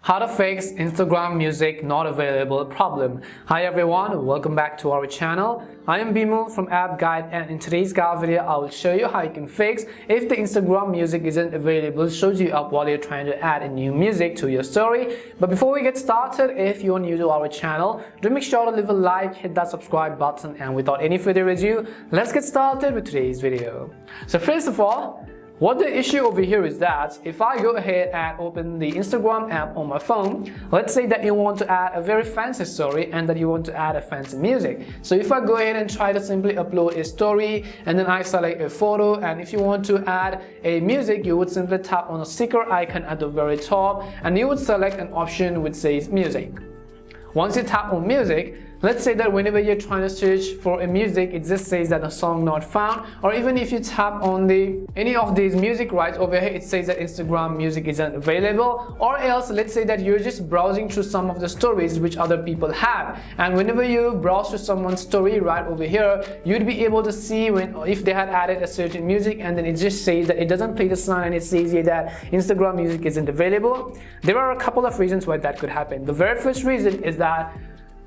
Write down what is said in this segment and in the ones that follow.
How to fix Instagram music not available problem. Hi everyone, welcome back to our channel. I am Bimal from App Guide, and in today's guide video I will show you how you can fix if the Instagram music isn't available, shows you up while you're trying to add a new music to your story. But before we get started, if you're new to our channel, do make sure to leave a like, hit that subscribe button, and without any further ado, let's get started with today's video. So first of all, what the issue over here is that if I go ahead and open the Instagram app on my phone, let's say that you want to add a very fancy story and that you want to add a fancy music. So if I go ahead and try to simply upload a story and then I select a photo, and if you want to add a music, you would simply tap on a sticker icon at the very top and you would select an option which says music. Once you tap on music, let's say that whenever you're trying to search for a music, it just says that a song not found, or even if you tap on any of these music rights over here, it says that Instagram music isn't available. Or else, let's say that you're just browsing through some of the stories which other people have, and whenever you browse through someone's story right over here, you'd be able to see if they had added a certain music, and then it just says that it doesn't play the sign and it says here that Instagram music isn't available. There are a couple of reasons why that could happen. The very first reason is that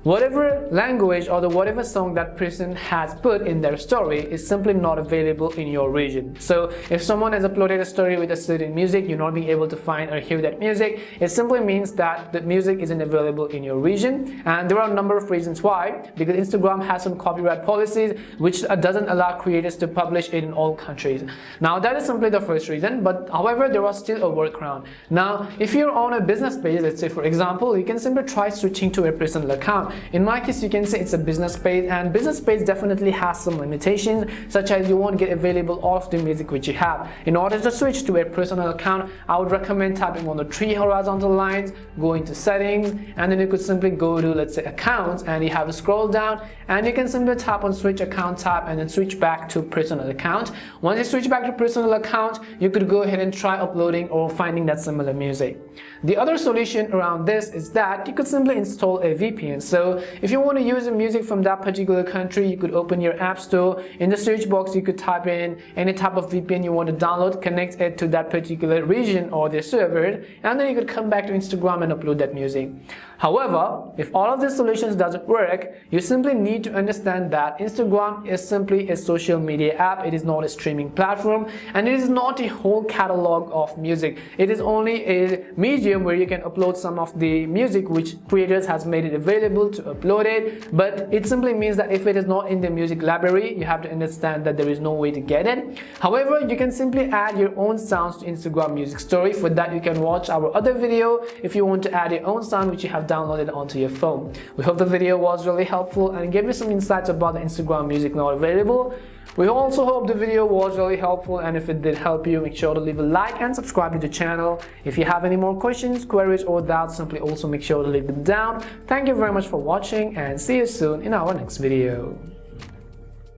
whatever language or whatever song that person has put in their story is simply not available in your region. So if someone has uploaded a story with a certain music, you're not being able to find or hear that music, it simply means that the music isn't available in your region. And there are a number of reasons why, because Instagram has some copyright policies which doesn't allow creators to publish it in all countries. Now that is simply the first reason, but however there was still a workaround. Now if you're on a business page, let's say for example, you can simply try switching to a personal account. In my case, you can say it's a business page, and business page definitely has some limitations, such as you won't get available all of the music which you have. In order to switch to a personal account, I would recommend tapping on the three horizontal lines, go into settings, and then you could simply go to, let's say, accounts, and you have to scroll down and you can simply tap on switch account tab and then switch back to personal account. Once you switch back to personal account, you could go ahead and try uploading or finding that similar music. The other solution around this is that you could simply install a VPN. So if you want to use the music from that particular country, you could open your app store. In the search box, you could type in any type of VPN you want to download, connect it to that particular region or their server, and then you could come back to Instagram and upload that music. However, if all of these solutions doesn't work, you simply need to understand that Instagram is simply a social media app. It is not a streaming platform, and it is not a whole catalog of music. It is only a medium where you can upload some of the music which creators has made it available to upload it. But it simply means that if it is not in the music library, you have to understand that there is no way to get it. However, you can simply add your own sounds to Instagram music story. For that, you can watch our other video if you want to add your own sound which you have downloaded onto your phone. We hope the video was really helpful and gave you some insights about the Instagram music not available. We also hope the video was really helpful, and if it did help you, make sure to leave a like and subscribe to the channel. If you have any more questions, queries or doubts, simply also make sure to leave them down. Thank you very much for watching, and see you soon in our next video.